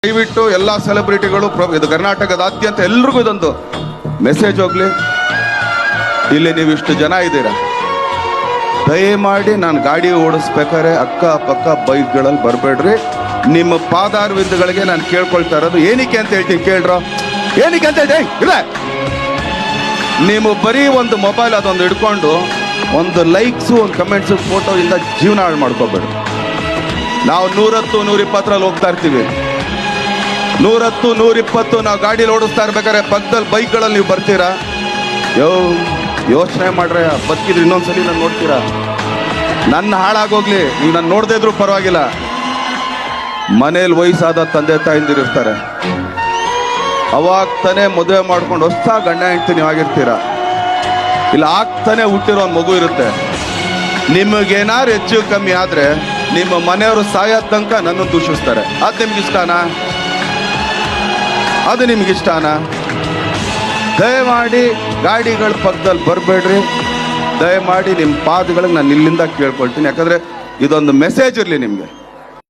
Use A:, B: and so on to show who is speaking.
A: ದಯವಿಟ್ಟು ಎಲ್ಲ ಸೆಲೆಬ್ರಿಟಿಗಳು ಇದು ಕರ್ನಾಟಕದಾದ್ಯಂತ ಎಲ್ರಿಗೂ ಇದೊಂದು ಮೆಸೇಜ್ ಹೋಗ್ಲಿ. ಇಲ್ಲಿ ನೀವು ಇಷ್ಟು ಜನ ಇದ್ದೀರಾ, ದಯಮಾಡಿ ನಾನು ಗಾಡಿ ಓಡಿಸ್ಬೇಕಾದ್ರೆ ಅಕ್ಕಪಕ್ಕ ಬೈಕ್ಗಳಲ್ಲಿ ಬರಬೇಡ್ರಿ. ನಿಮ್ಮ ಪಾದಾರವಿಂದಗಳಿಗೆ ನಾನು ಕೇಳ್ಕೊಳ್ತಾ ಇರೋದು ಏನಕ್ಕೆ ಅಂತ ಹೇಳ್ತೀನಿ, ಕೇಳ್ರೋ ಏನಕ್ಕೆ ಅಂತ ಹೇಳಿ ಇಲ್ಲ. ನೀವು ಬರೀ ಒಂದು ಮೊಬೈಲ್ ಅದೊಂದು ಹಿಡ್ಕೊಂಡು ಒಂದು ಲೈಕ್ಸು ಒಂದು ಕಮೆಂಟ್ಸು ಫೋಟೋ ಇಂದ ಜೀವನ ಹಾಳು ಮಾಡ್ಕೋಬೇಡಿ. ನಾವು 110, 120ರಲ್ಲಿ ಹೋಗ್ತಾ ಇರ್ತೀವಿ. 110, 120 ನಾವು ಗಾಡೀಲಿ ಓಡಿಸ್ತಾ ಇರ್ಬೇಕಾದ್ರೆ ಪಕ್ಕದಲ್ಲಿ ಬೈಕ್ಗಳಲ್ಲಿ ನೀವು ಬರ್ತೀರಾ? ಯೋಚನೆ ಮಾಡ್ರೆ ಬದುಕಿದ್ರೆ ಇನ್ನೊಂದ್ಸಲಿ ನಾನು ನೋಡ್ತೀರಾ? ನನ್ನ ಹಾಳಾಗೋಗ್ಲಿ, ನೀವು ನಾನು ನೋಡದೇ ಇದ್ರೂ ಪರವಾಗಿಲ್ಲ. ಮನೇಲಿ ವಯಸ್ಸಾದ ತಂದೆ ತಾಯಿಂದಿರಿರ್ತಾರೆ, ಅವಾಗ ತಾನೇ ಮದುವೆ ಮಾಡ್ಕೊಂಡು ಹೊಸ ಗಂಡ ಹೆಂಡ್ತಿ ನೀವು ಆಗಿರ್ತೀರ. ಇಲ್ಲ ಆಗ್ತಾನೆ ಹುಟ್ಟಿರೋ ಒಂದು ಮಗು ಇರುತ್ತೆ. ನಿಮಗೇನಾರು ಹೆಚ್ಚು ಕಮ್ಮಿ ಆದರೆ ನಿಮ್ಮ ಮನೆಯವರು ಸಾಯೋ ತನಕ ನನ್ನನ್ನು ದೂಷಿಸ್ತಾರೆ. ಅದು ನಿಮ್ಗಿಷ್ಟನಾ? ಅದು ನಿಮ್ಗಿಷ್ಟನಾ? ದಯಮಾಡಿ ಗಾಡಿಗಳ ಪಕ್ಕದಲ್ಲಿ ಬರಬೇಡ್ರಿ. ದಯಮಾಡಿ ನಿಮ್ಮ ಪಾದಗಳಿಗೆ ನಾನು ಇಲ್ಲಿಂದ ಕೇಳ್ಕೊಳ್ತೀನಿ. ಯಾಕಂದರೆ ಇದೊಂದು ಮೆಸೇಜ್ ಇರಲಿ ನಿಮಗೆ.